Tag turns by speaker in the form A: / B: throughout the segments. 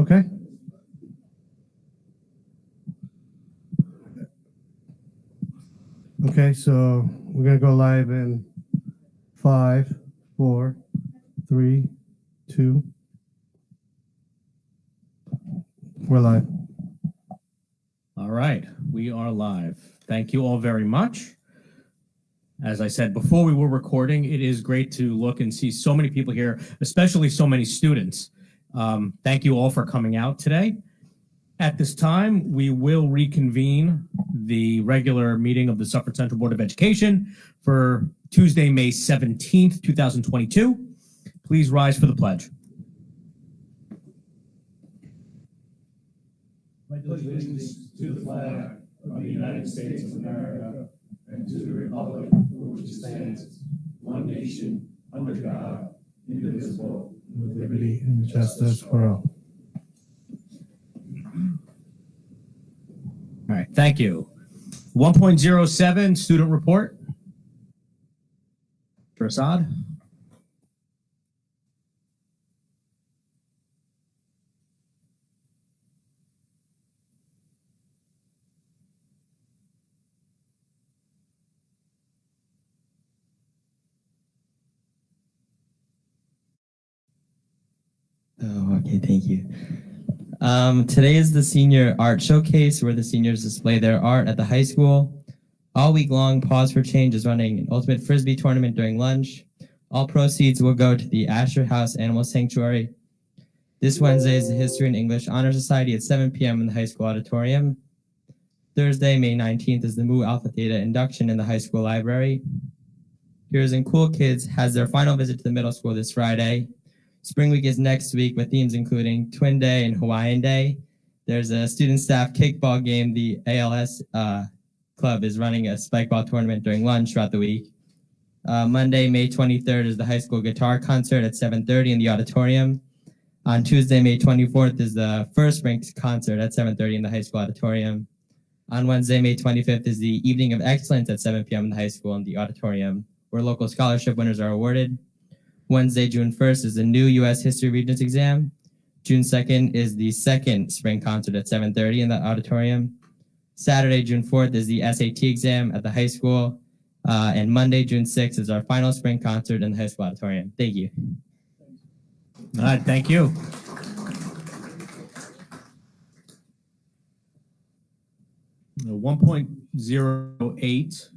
A: Okay. Okay, so we're going to go live in 5, 4, 3, 2. We're live.
B: All right, we are live. Thank you all very much. As I said before we were recording, it is great to look and see so many people here, especially so many students. Thank you all for coming out today. At this time, we will reconvene the regular meeting of the Suffern Central Board of Education for Tuesday, May 17th, 2022. Please rise for the pledge.
C: Pledge allegiance to the flag of the United States of America and to the republic for which it stands, one nation, under God, indivisible, with liberty and justice for all.
B: All right, thank you. 1.07 student report. Prasad.
D: Oh, okay, thank you. Today is the senior art showcase where the seniors display their art at the high school. All week long, Pause for Change is running an ultimate frisbee tournament during lunch. All proceeds will go to the Asher House Animal Sanctuary. This Wednesday is the History and English Honor Society at 7 p.m. in the high school auditorium. Thursday, May 19th is the Mu Alpha Theta induction in the high school library. Heroes and Cool Kids has their final visit to the middle school this Friday. Spring Week is next week with themes including Twin Day and Hawaiian Day. There's a student staff kickball game. The ALS club is running a spike ball tournament during lunch throughout the week. Monday, May 23rd is the high school guitar concert at 7:30 in the auditorium. On Tuesday, May 24th is the first spring concert at 7:30 in the high school auditorium. On Wednesday, May 25th is the Evening of Excellence at 7 p.m. in the high school in the auditorium, where local scholarship winners are awarded. Wednesday, June 1st is the new U.S. History Regents exam. June 2nd is the second spring concert at 7:30 in the auditorium. Saturday, June 4th is the SAT exam at the high school. And Monday, June 6th is our final spring concert in the high school auditorium. Thank you.
B: All right, thank you. The 1.08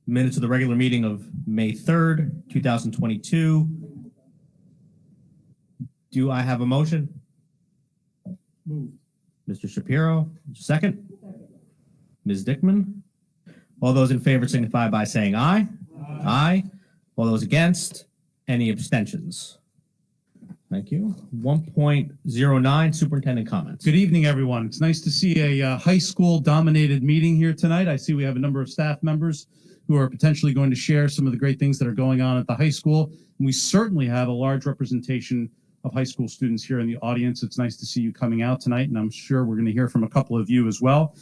B: minutes of the regular meeting of May 3rd, 2022. Do I have a motion?
C: Move.
B: Mr. Shapiro, second. Ms. Dickman. All those in favor signify by saying aye. Aye. All those against? Any abstentions? Thank you. 1.09 Superintendent Comments.
E: Good evening, everyone. It's nice to see a high school dominated meeting here tonight. I see we have a number of staff members who are potentially going to share some of the great things that are going on at the high school. And we certainly have a large representation of high school students here in the audience. It's nice to see you coming out tonight, and I'm sure we're going to hear from a couple of you as well.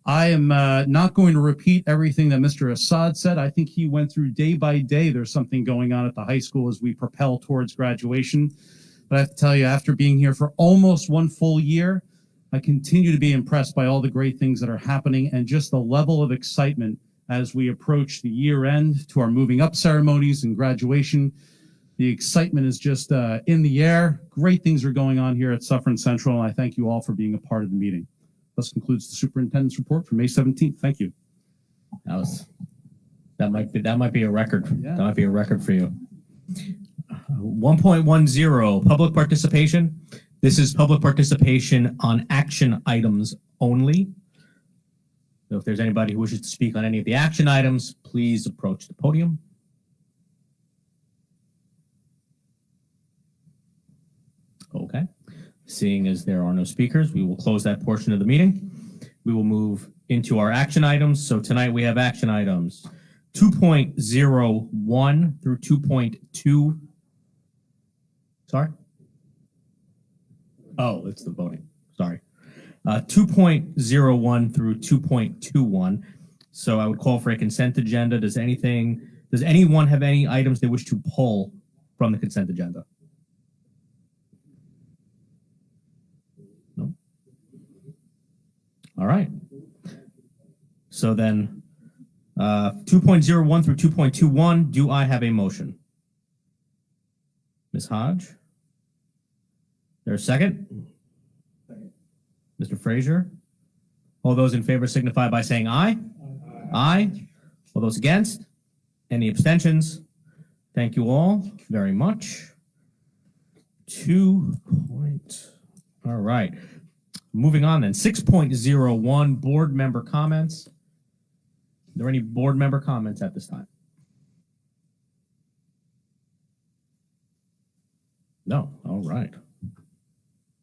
E: I am not going to repeat everything that Mr. Assad said. I think he went through day by day. There's something going on at the high school as we propel towards graduation. But I have to tell you, after being here for almost one full year, I continue to be impressed by all the great things that are happening and just the level of excitement as we approach the year end to our moving up ceremonies and graduation. The excitement is just in the air. Great things are going on here at Suffern Central, and I thank you all for being a part of the meeting. This concludes the superintendent's report for May 17th. Thank you.
B: That might be a record.
E: Yeah.
B: That might be a record for you. 1.10 public participation. This is public participation on action items only. So if there's anybody who wishes to speak on any of the action items, please approach the podium. Okay. Seeing as there are no speakers, we will close that portion of the meeting. We will move into our action items. So tonight we have action items 2.01 through 2.2. Sorry? Oh, it's the voting. Sorry. 2.01 through 2.21. So I would call for a consent agenda. Does anyone have any items they wish to pull from the consent agenda? All right. So then 2.01 through 2.21, do I have a motion? Ms. Hodge? There's a second? Mr. Frazier? All those in favor signify by saying aye. Aye. All those against? Any abstentions? Thank you all very much. 2 point. All right. Moving on then. 6.01 board member comments. Are there any board member comments at this time? No. All right.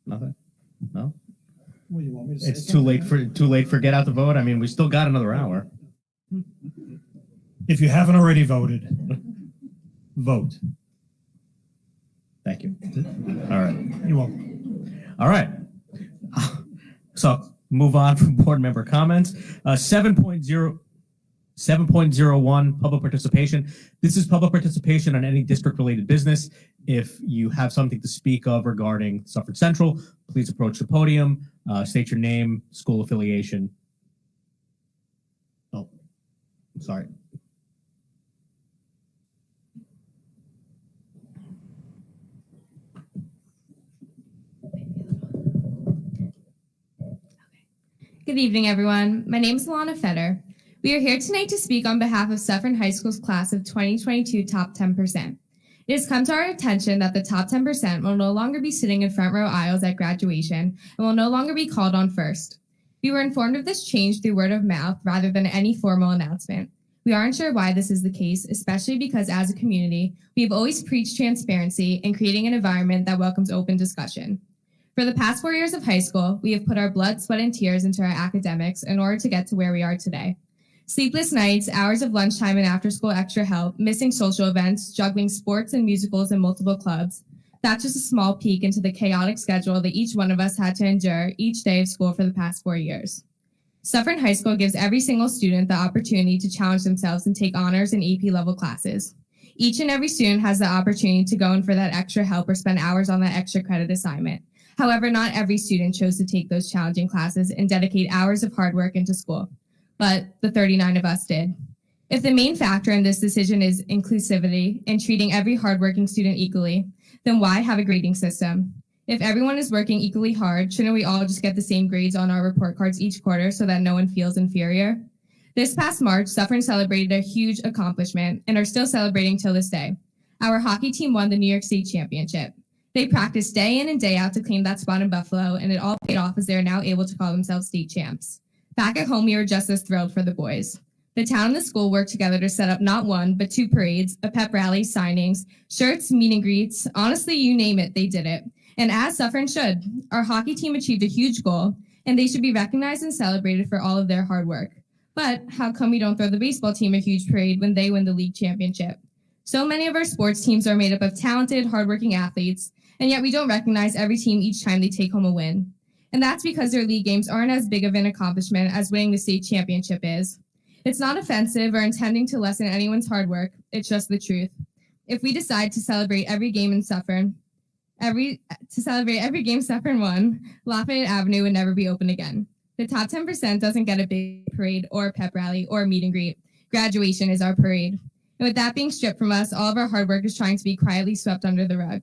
B: Nothing? No?
C: What, you want me to say
B: It's too late for get out the vote. I mean, we still got another hour.
C: If you haven't already voted, vote.
B: Thank you. All right.
C: You're welcome.
B: All right. So move on from board member comments. 7.01 public participation. This is public participation on any district related business. If you have something to speak of regarding Suffern Central, please approach the podium, state your name, school affiliation. Oh, sorry.
F: Good evening, everyone. My name is Alana Fetter. We are here tonight to speak on behalf of Suffern High School's class of 2022 top 10%. It has come to our attention that the top 10% will no longer be sitting in front row aisles at graduation and will no longer be called on first. We were informed of this change through word of mouth rather than any formal announcement. We aren't sure why this is the case, especially because as a community, we have always preached transparency and creating an environment that welcomes open discussion. For the past 4 years of high school, we have put our blood, sweat, and tears into our academics in order to get to where we are today. Sleepless nights, hours of lunchtime and after-school extra help, missing social events, juggling sports and musicals in multiple clubs. That's just a small peek into the chaotic schedule that each one of us had to endure each day of school for the past 4 years. Suffern High School gives every single student the opportunity to challenge themselves and take honors and AP level classes. Each and every student has the opportunity to go in for that extra help or spend hours on that extra credit assignment. However, not every student chose to take those challenging classes and dedicate hours of hard work into school, but the 39 of us did. If the main factor in this decision is inclusivity and treating every hardworking student equally, then why have a grading system? If everyone is working equally hard, shouldn't we all just get the same grades on our report cards each quarter so that no one feels inferior? This past March, Suffern celebrated a huge accomplishment and are still celebrating till this day. Our hockey team won the New York State Championship. They practiced day in and day out to claim that spot in Buffalo, and it all paid off as they are now able to call themselves state champs. Back at home, we were just as thrilled for the boys. The town and the school worked together to set up not one, but 2 parades, a pep rally, signings, shirts, meet and greets. Honestly, you name it, they did it. And as Suffern should, our hockey team achieved a huge goal, and they should be recognized and celebrated for all of their hard work. But how come we don't throw the baseball team a huge parade when they win the league championship? So many of our sports teams are made up of talented, hardworking athletes, and yet we don't recognize every team each time they take home a win. And that's because their league games aren't as big of an accomplishment as winning the state championship is. It's not offensive or intending to lessen anyone's hard work, it's just the truth. If we decide to celebrate every game in Suffern, Suffern won, Lafayette Avenue would never be open again. The top 10% doesn't get a big parade or pep rally or meet and greet. Graduation is our parade. And with that being stripped from us, all of our hard work is trying to be quietly swept under the rug.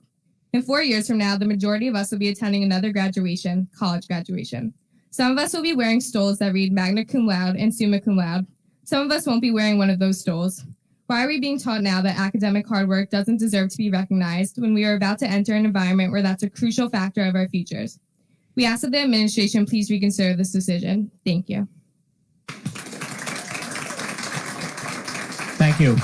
F: In 4 years from now, the majority of us will be attending another graduation, college graduation. Some of us will be wearing stoles that read magna cum laude and summa cum laude. Some of us won't be wearing one of those stoles. Why are we being taught now that academic hard work doesn't deserve to be recognized when we are about to enter an environment where that's a crucial factor of our futures? We ask that the administration please reconsider this decision. Thank you.
B: Thank you.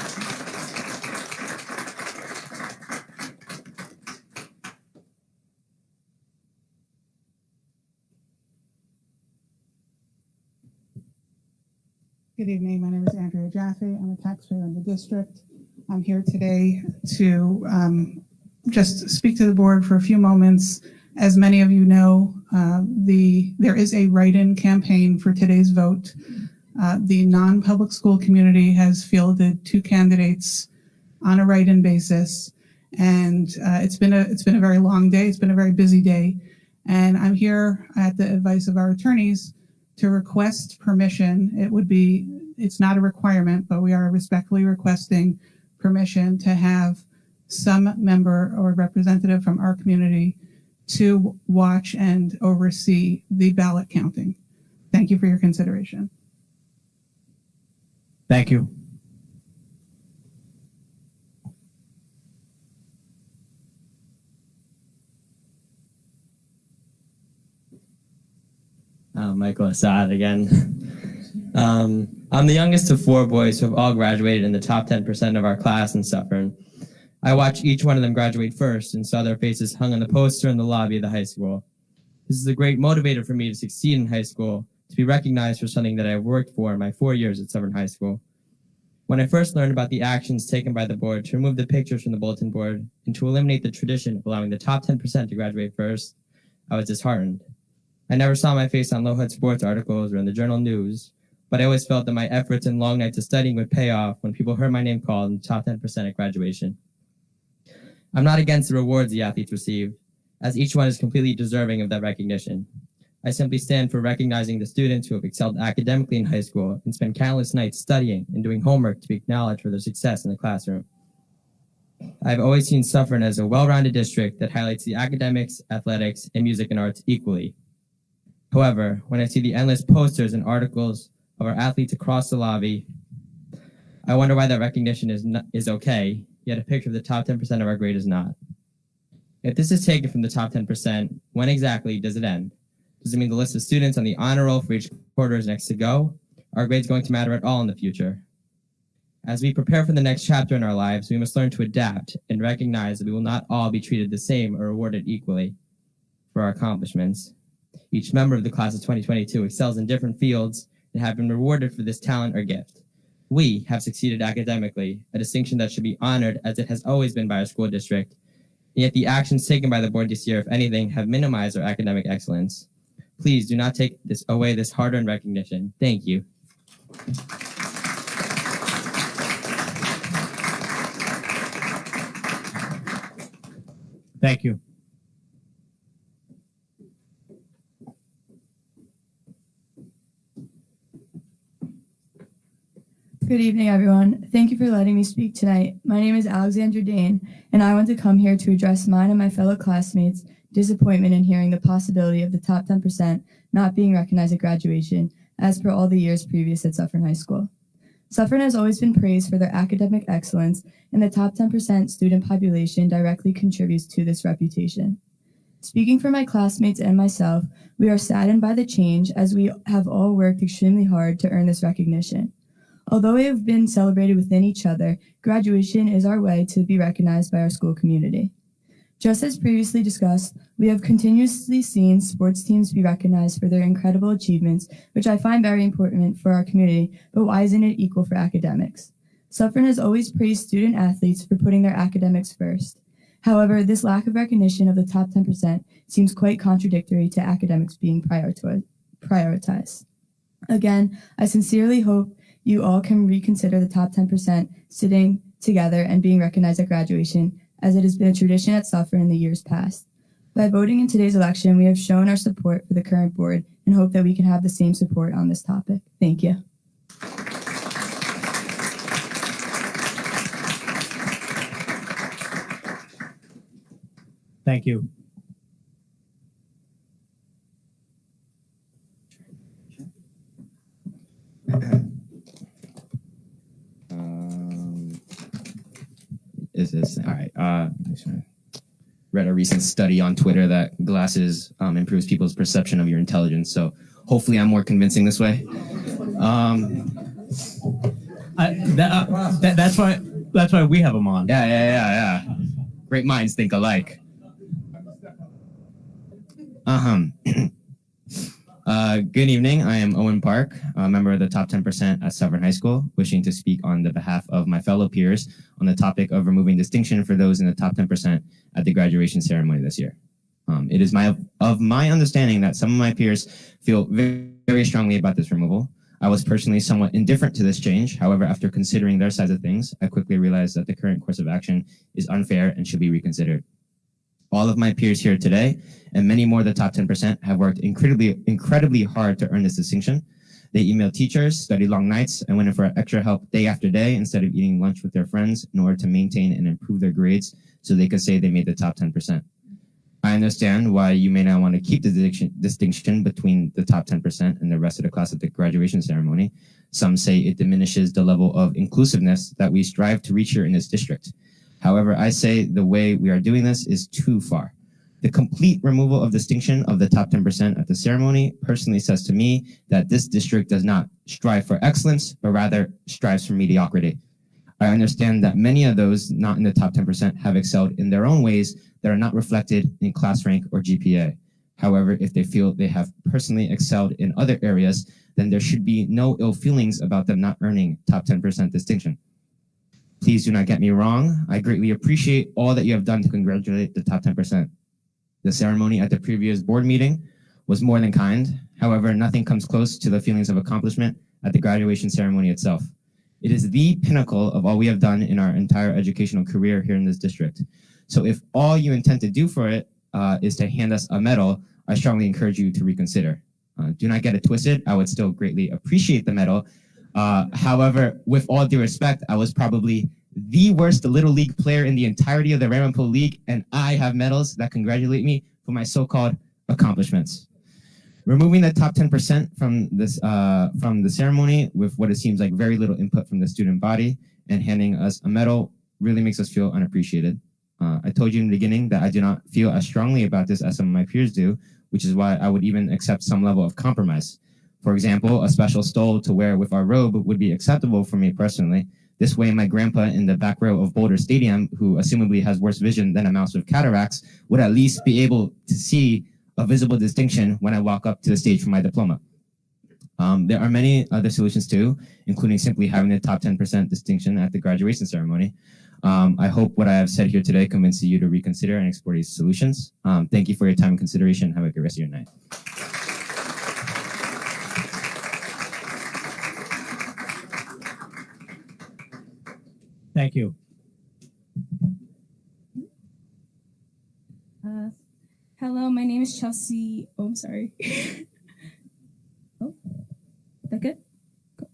G: Good evening. My name is Andrea Jaffe. I'm a taxpayer in the district. I'm here today to just speak to the board for a few moments. As many of you know, there is a write-in campaign for today's vote. The non-public school community has fielded 2 candidates on a write-in basis, and it's been a very long day. It's been a very busy day, and I'm here at the advice of our attorneys to request permission. It's not a requirement, but we are respectfully requesting permission to have some member or representative from our community to watch and oversee the ballot counting. Thank you for your consideration.
B: Thank you.
D: Michael Assad again. I'm the youngest of 4 boys who have all graduated in the top 10% of our class in Suffern. I watched each one of them graduate first and saw their faces hung on the poster in the lobby of the high school. This is a great motivator for me to succeed in high school, to be recognized for something that I've worked for in my 4 years at Suffern High School. When I first learned about the actions taken by the board to remove the pictures from the bulletin board and to eliminate the tradition of allowing the top 10% to graduate first, I was disheartened. I never saw my face on low-head sports articles or in the journal news, but I always felt that my efforts and long nights of studying would pay off when people heard my name called in the top 10% at graduation. I'm not against the rewards the athletes receive, as each one is completely deserving of that recognition. I simply stand for recognizing the students who have excelled academically in high school and spent countless nights studying and doing homework to be acknowledged for their success in the classroom. I've always seen Suffern as a well-rounded district that highlights the academics, athletics, and music and arts equally. However, when I see the endless posters and articles of our athletes across the lobby, I wonder why that recognition is okay, yet a picture of the top 10% of our grade is not. If this is taken from the top 10%, when exactly does it end? Does it mean the list of students on the honor roll for each quarter is next to go? Are grades going to matter at all in the future? As we prepare for the next chapter in our lives, we must learn to adapt and recognize that we will not all be treated the same or rewarded equally for our accomplishments. Each member of the class of 2022 excels in different fields and have been rewarded for this talent or gift. We have succeeded academically, a distinction that should be honored as it has always been by our school district. And yet the actions taken by the board this year, if anything, have minimized our academic excellence. Please do not take away this hard-earned recognition. Thank you.
B: Thank you.
H: Good evening, everyone. Thank you for letting me speak tonight. My name is Alexandra Dane, and I want to come here to address mine and my fellow classmates' disappointment in hearing the possibility of the top 10% not being recognized at graduation, as per all the years previous at Suffern High School. Suffern has always been praised for their academic excellence, and the top 10% student population directly contributes to this reputation. Speaking for my classmates and myself, we are saddened by the change, as we have all worked extremely hard to earn this recognition. Although we have been celebrated within each other, graduation is our way to be recognized by our school community. Just as previously discussed, we have continuously seen sports teams be recognized for their incredible achievements, which I find very important for our community, but why isn't it equal for academics? Suffern has always praised student athletes for putting their academics first. However, this lack of recognition of the top 10% seems quite contradictory to academics being prioritized. Again, I sincerely hope you all can reconsider the top 10% sitting together and being recognized at graduation, as it has been a tradition at Suffern in the years past. By voting in today's election, we have shown our support for the current board and hope that we can have the same support on this topic. Thank you.
B: Thank you.
I: Is this all right? Read a recent study on Twitter that glasses improves people's perception of your intelligence. So hopefully, I'm more convincing this way.
B: That's why we have them on.
I: Yeah. Great minds think alike. Good evening. I am Owen Park, a member of the top 10% at Suffern High School, wishing to speak on the behalf of my fellow peers on the topic of removing distinction for those in the top 10% at the graduation ceremony this year. It is of my understanding that some of my peers feel very, very strongly about this removal. I was personally somewhat indifferent to this change. However, after considering their sides of things, I quickly realized that the current course of action is unfair and should be reconsidered. All of my peers here today, and many more of the top 10%, have worked incredibly hard to earn this distinction. They emailed teachers, studied long nights, and went in for extra help day after day instead of eating lunch with their friends in order to maintain and improve their grades so they could say they made the top 10%. I understand why you may not want to keep the distinction between the top 10% and the rest of the class at the graduation ceremony. Some say it diminishes the level of inclusiveness that we strive to reach here in this district. However, I say the way we are doing this is too far. The complete removal of distinction of the top 10% at the ceremony personally says to me that this district does not strive for excellence, but rather strives for mediocrity. I understand that many of those not in the top 10% have excelled in their own ways that are not reflected in class rank or GPA. However, if they feel they have personally excelled in other areas, then there should be no ill feelings about them not earning top 10% distinction. Please do not get me wrong. I greatly appreciate all that you have done to congratulate the top 10%. The ceremony at the previous board meeting was more than kind. However, nothing comes close to the feelings of accomplishment at the graduation ceremony itself. It is the pinnacle of all we have done in our entire educational career here in this district. So if all you intend to do for it is to hand us a medal, I strongly encourage you to reconsider. Do not get it twisted. I would still greatly appreciate the medal. However, with all due respect, I was probably the worst Little League player in the entirety of the Ramapo League, and I have medals that congratulate me for my so-called accomplishments. Removing the top 10% from the ceremony with what it seems like very little input from the student body and handing us a medal really makes us feel unappreciated. I told you in the beginning that I do not feel as strongly about this as some of my peers do, which is why I would even accept some level of compromise. For example, a special stole to wear with our robe would be acceptable for me personally. This way, my grandpa in the back row of Boulder Stadium, who assumably has worse vision than a mouse with cataracts, would at least be able to see a visible distinction when I walk up to the stage for my diploma. There are many other solutions too, including simply having the top 10% distinction at the graduation ceremony. I hope what I have said here today convinces you to reconsider and explore these solutions. Thank you for your time and consideration. Have a good rest of your night.
B: Thank you.
J: Hello, my name is Chelsea. Oh, I'm sorry. Oh, is that good? Cool.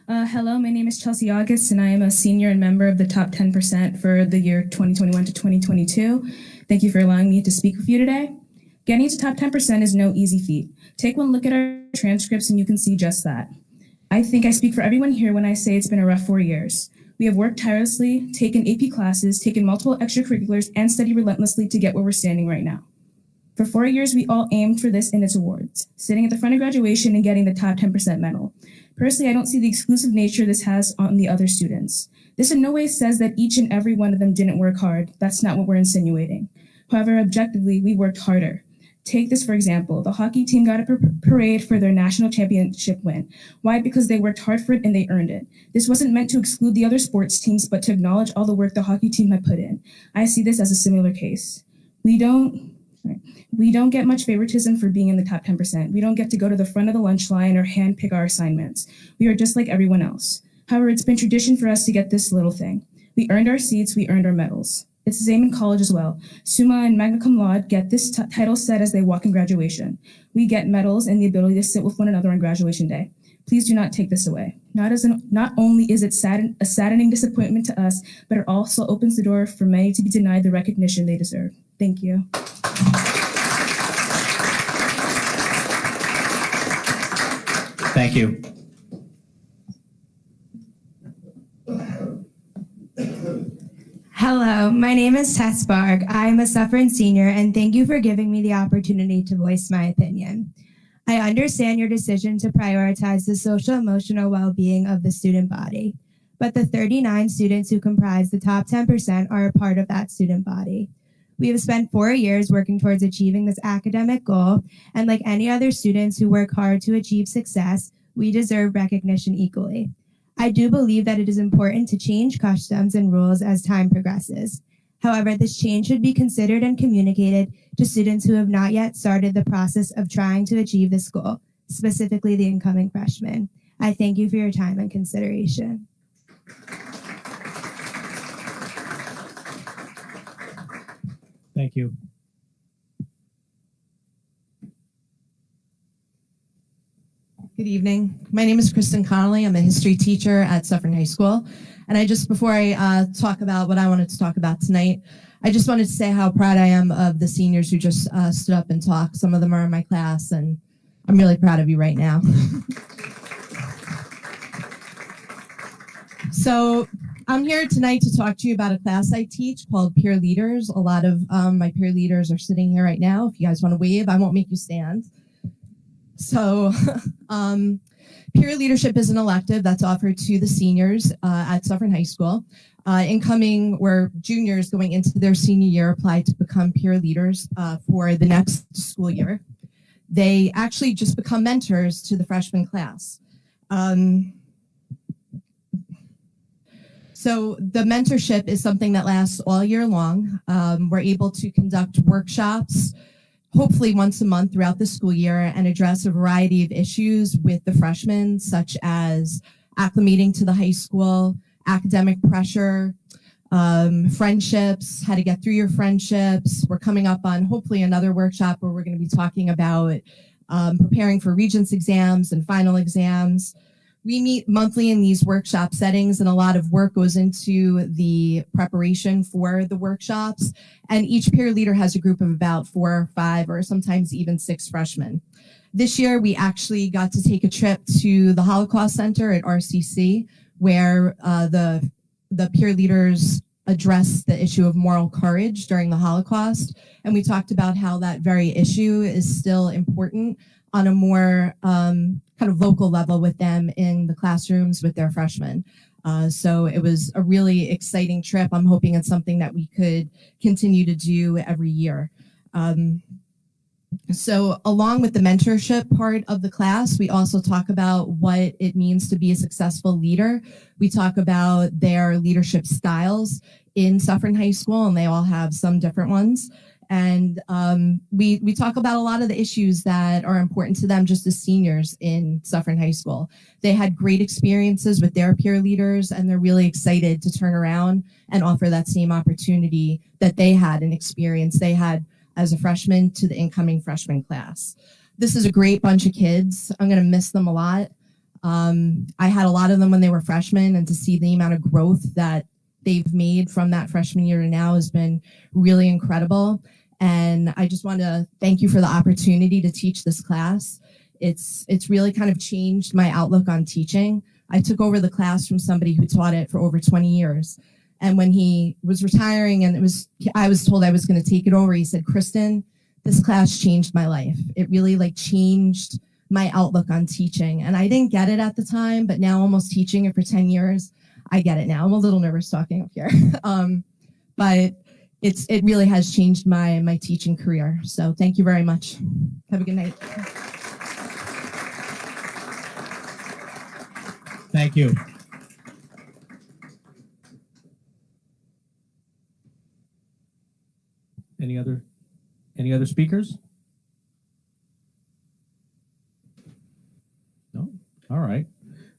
J: Hello, my name is Chelsea August, and I am a senior and member of the top 10% for the year 2021 to 2022. Thank you for allowing me to speak with you today. Getting to top 10% is no easy feat. Take one look at our transcripts and you can see just that. I think I speak for everyone here when I say it's been a rough 4 years. We have worked tirelessly, taken AP classes, taken multiple extracurriculars, and studied relentlessly to get where we're standing right now. For 4 years, we all aimed for this in its awards, sitting at the front of graduation and getting the top 10% medal. Personally, I don't see the exclusive nature this has on the other students. This in no way says that each and every one of them didn't work hard. That's not what we're insinuating. However, objectively, we worked harder. Take this for example, the hockey team got a parade for their national championship win. Why? Because they worked hard for it and they earned it. This wasn't meant to exclude the other sports teams, but to acknowledge all the work the hockey team had put in. I see this as a similar case. We don't get much favoritism for being in the top 10%. We don't get to go to the front of the lunch line or hand pick our assignments. We are just like everyone else. However, it's been tradition for us to get this little thing. We earned our seats, we earned our medals. It's the same in college as well. Summa and magna cum laude get this title set as they walk in graduation. We get medals and the ability to sit with one another on graduation day. Please do not take this away. Not only is it a saddening disappointment to us, but it also opens the door for many to be denied the recognition they deserve. Thank you.
B: Thank you.
K: Hello, my name is Tess Barg. I am a Suffern senior, and thank you for giving me the opportunity to voice my opinion. I understand your decision to prioritize the social-emotional well-being of the student body, but the 39 students who comprise the top 10% are a part of that student body. We have spent 4 years working towards achieving this academic goal, and like any other students who work hard to achieve success, we deserve recognition equally. I do believe that it is important to change customs and rules as time progresses. However, this change should be considered and communicated to students who have not yet started the process of trying to achieve this goal, specifically the incoming freshmen. I thank you for your time and consideration.
B: Thank you.
L: Good evening. My name is Kristen Connolly. I'm a history teacher at Suffern High School. And before I talk about what I wanted to talk about tonight, I just wanted to say how proud I am of the seniors who just stood up and talked. Some of them are in my class, and I'm really proud of you right now. So I'm here tonight to talk to you about a class I teach called Peer Leaders. A lot of my peer leaders are sitting here right now. If you guys want to wave, I won't make you stand. So peer leadership is an elective that's offered to the seniors at Suffern High School. Incoming or juniors going into their senior year apply to become peer leaders for the next school year. They actually just become mentors to the freshman class. So the mentorship is something that lasts all year long. We're able to conduct workshops, hopefully once a month throughout the school year, and address a variety of issues with the freshmen, such as acclimating to the high school, academic pressure, friendships, how to get through your friendships. We're coming up on hopefully another workshop where we're going to be talking about preparing for Regents exams and final exams. We meet monthly in these workshop settings, and a lot of work goes into the preparation for the workshops. And each peer leader has a group of about 4 or 5 or sometimes even 6 freshmen. This year, we actually got to take a trip to the Holocaust Center at RCC, where the peer leaders addressed the issue of moral courage during the Holocaust. And we talked about how that very issue is still important on a more kind of local level with them in the classrooms with their freshmen. So it was a really exciting trip. I'm hoping it's something that we could continue to do every year. So along with the mentorship part of the class, we also talk about what it means to be a successful leader. We talk about their leadership styles in Suffern High School, and they all have some different ones. And we talk about a lot of the issues that are important to them just as seniors in Suffern High School. They had great experiences with their peer leaders, and they're really excited to turn around and offer that same opportunity that they had and experience they had as a freshman to the incoming freshman class. This is a great bunch of kids. I'm going to miss them a lot. I had a lot of them when they were freshmen, and to see the amount of growth that they've made from that freshman year to now has been really incredible. And I just want to thank you for the opportunity to teach this class. It's really kind of changed my outlook on teaching. I took over the class from somebody who taught it for over 20 years. And when he was retiring and I was told I was going to take it over, he said, "Kristen, this class changed my life. It really changed my outlook on teaching." And I didn't get it at the time, but now almost teaching it for 10 years, I get it now. I'm a little nervous talking up here. But it really has changed my teaching career. So thank you very much. Have a good night.
B: Thank you. Any other speakers? No? All right.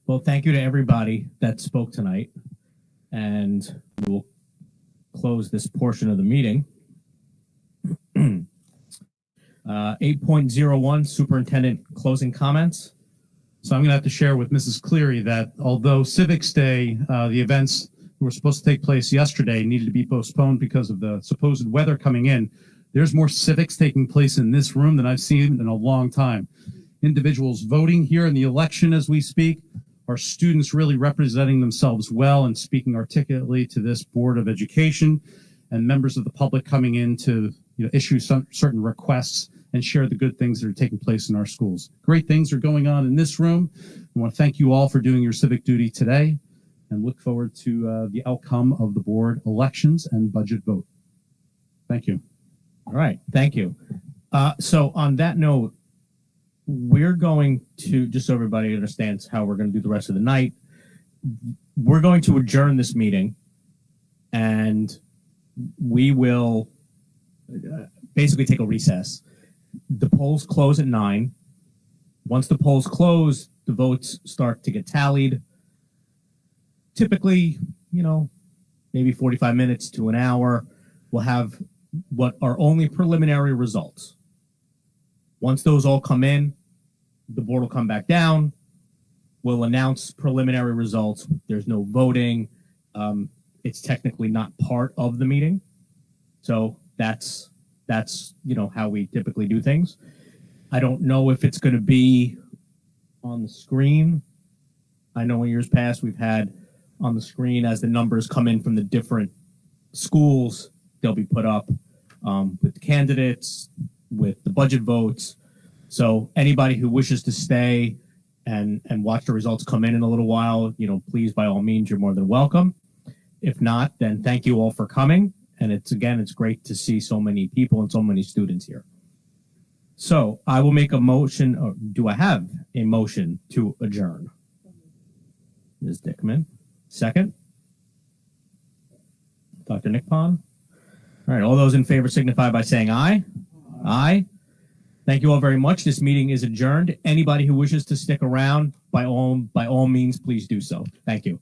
B: Well, thank you to everybody that spoke tonight, and we will close this portion of the meeting. 8.01 Superintendent closing comments.
E: So I'm going to have to share with Mrs. Cleary that although Civics Day, the events that were supposed to take place yesterday needed to be postponed because of the supposed weather coming in, there's more civics taking place in this room than I've seen in a long time. Individuals voting here in the election as we speak, our students really representing themselves well and speaking articulately to this Board of Education, and members of the public coming in to issue some certain requests and share the good things that are taking place in our schools. Great things are going on in this room. I want to thank you all for doing your civic duty today, and look forward to the outcome of the board elections and budget vote. Thank you.
B: All right, thank you. So on that note, we're going to, just so everybody understands how we're going to do the rest of the night, we're going to adjourn this meeting, and we will basically take a recess. The polls close at 9. Once the polls close, the votes start to get tallied. Typically, maybe 45 minutes to an hour, we'll have what are only preliminary results. Once those all come in, the board will come back down. We'll announce preliminary results. There's no voting. It's technically not part of the meeting. So that's how we typically do things. I don't know if it's going to be on the screen. I know in years past we've had on the screen as the numbers come in from the different schools, they'll be put up with the candidates, with the budget votes. So anybody who wishes to stay and watch the results come in a little while, please, by all means, you're more than welcome. If not, then thank you all for coming. And it's great to see so many people and so many students here. So I will make a motion. Or do I have a motion to adjourn? Ms. Dickman. Second? Dr. Nickpon? All right, all those in favor signify by saying aye. Aye. Thank you all very much. This meeting is adjourned. Anybody who wishes to stick around, by all means, please do so. Thank you.